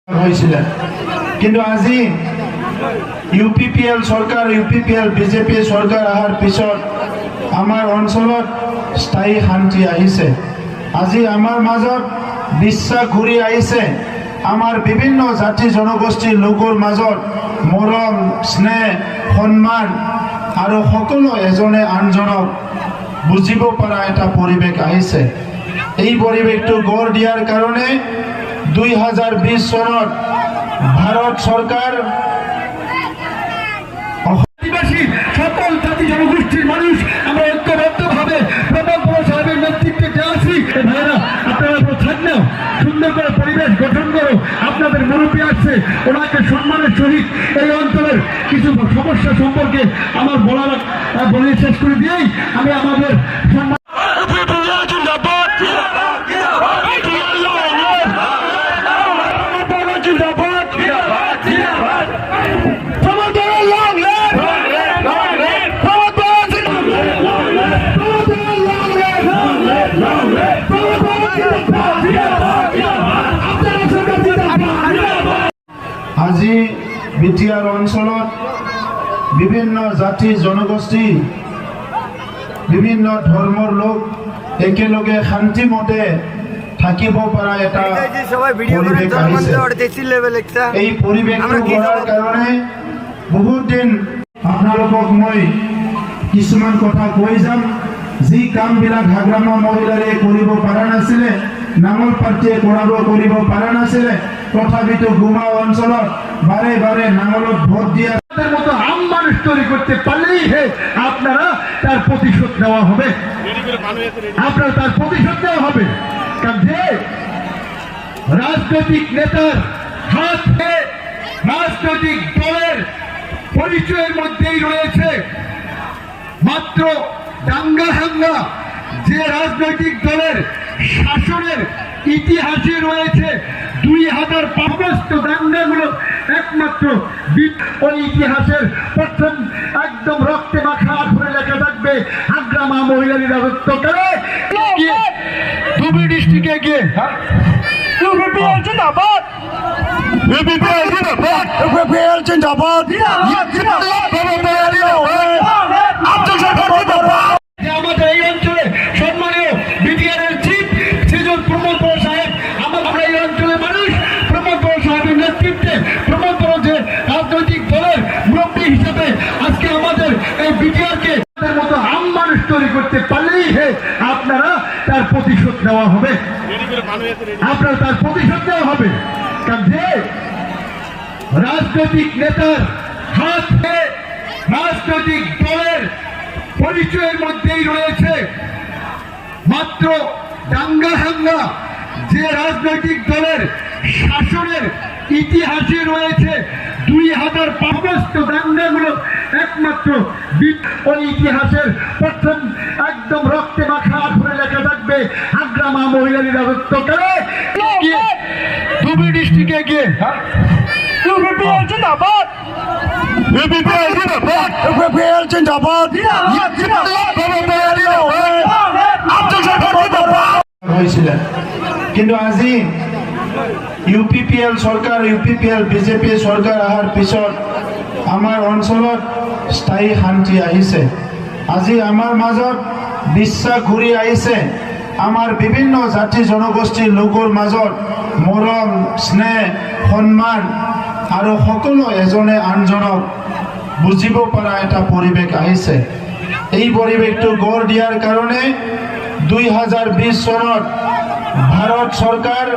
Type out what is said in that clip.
হয়েছিলেন। কিন্তু আজি ইউপিপিএল সরকার ইউপিপিএল বিজেপি সরকার আহাৰ পিছত আমাৰ অঞ্চলত স্থায়ী শান্তি আহিছে। আজি আমাৰ মাজত বিশ্বাস ঘূৰি আহিছে। আমাৰ বিভিন্ন জাতি জনগোষ্ঠীৰ লোকৰ মাজত মৰম স্নেহ সন্মান আৰু সকলো এজনে আনজনক বুজিব পৰা এটা পৰিৱেশ আহিছে। এই পৰিৱেশটো গঢ় দিয়াৰ কাৰণে 2020 চনত ভাৰত চৰকাৰ আদিবাসী সকল জাতি জনগোষ্ঠীর মানুষ আমরা ঐক্যবদ্ধভাবে প্রমোদ বড় সাহেবের নেতৃত্বে আছি। ভাইরা আপনারা থাকলে সুন্দর করে পরিবেশ গঠন করো। আপনাদের মুরব্বী আসছে, ওনাকে সম্মানের সহিত এই অঞ্চলের কিছু সমস্যা সম্পর্কে আমার বলে শেষ করে দিয়েই আমি আমাদের সম্মান আজি বিটিআর অঞ্চলত বিভিন্ন জাতি জনগোষ্ঠী বিভিন্ন ধৰ্মৰ লোক একেলগে শান্তিমতে থাকিব পৰা এটা পৰিৱেশ আহিছে। এই পৰিৱেশটো গঢ়াৰ কাৰণে বহুত দিন আপোনালোকক মই কিছুমান কথা কৈ যাম। যি কামবিলাক হাগ্ৰামা মহিলাৰে কৰিব পৰা নাছিলে, নাঙল পাৰ্টিয়ে কৰিব পৰা নাছিলে, তথাপিতো গুমা অঞ্চলত বাৰে বাৰে নাঙলত ভোট দিয়া মতো আম মানুষ তৈরি করতে পারলেই আপনারা তার প্রতিশোধ নেওয়া হবে। আপনারা তার প্রতিশোধ নেওয়া হবে। কারণ যে রাজনৈতিক নেতার হাত রাজনৈতিক দলের পরিচয়ের মধ্যেই রয়েছে মাত্র দাঙ্গা হাঙ্গা। যে রাজনৈতিক দলের শাসনের ইতিহাসে রয়েছে 2000 সমস্ত দাঙ্গাগুলো একমাত্র ওই ইতিহাসের প্রথম একদম রক্তে মাখা আখরে লেখা থাকবে হাগ্রামা মহিলারী রাজত্ব করে ধুবড়ী ডিস্ট্রিক্টে গিয়ে ইউপিপিএল জিন্দাবাদ, ইউপিপিএল জিন্দাবাদ, ইউপিপিএল জিন্দাবাদ। আমাদের এই অঞ্চলে সম্মানীয় বিটিআরের চিফ সেজন প্রমোদ বড় সাহেব, আমরা এই অঞ্চলের মানুষ প্রমোদ বড় সাহেবের নেতৃত্বে প্রমোদ বড় যে রাজনৈতিক দলের মুরব্বী হিসেবে আজকে আমাদের এই বিটিআরকে মতো আম মানুষ তৈরি করতে পারলেই আপনারা তার প্রতিশোধ নেওয়া হবে। আপনারা তার প্রতিশোধ নেওয়া হবে। কারণ যে রাজনৈতিক নেতার হাত রাজনৈতিক দলের পরিচয়ের মধ্যেই রয়েছে মাত্র দাঙ্গা হাঙ্গা। যে রাজনৈতিক দলের শাসনের ইতিহাসে রয়েছে 2000 সমস্ত দাঙ্গাগুলো একমাত্র ওই ইতিহাসের প্রথম একদম রক্তে মাখা আখরে লেখা থাকবে হাগ্রামা মহিলারী রাজত্ব করে ধুবড়ী ডিস্ট্রিক্টে গিয়ে ইউপিপিএল জিন্দাবাদ, ইউপিপিএল জিন্দাবাদ, ইউপিপিএল জিন্দাবাদ। হয়েছিলেন। কিন্তু আজি ইউপিপিএল সরকার ইউপিপিএল বিজেপি সরকার আহাৰ পিছত আমাৰ অঞ্চলত স্থায়ী শান্তি আহিছে। আজি আমাৰ মাজত বিশ্বাস ঘূৰি আহিছে। আমাৰ বিভিন্ন জাতি জনগোষ্ঠীৰ লোকৰ মাজত মৰম স্নেহ সন্মান আৰু সকলো এজনে আনজনক বুজিব পৰা এটা পৰিৱেশ আহিছে। এই পৰিৱেশটো গঢ় দিয়াৰ কাৰণে 2020 চনত ভাৰত চৰকাৰ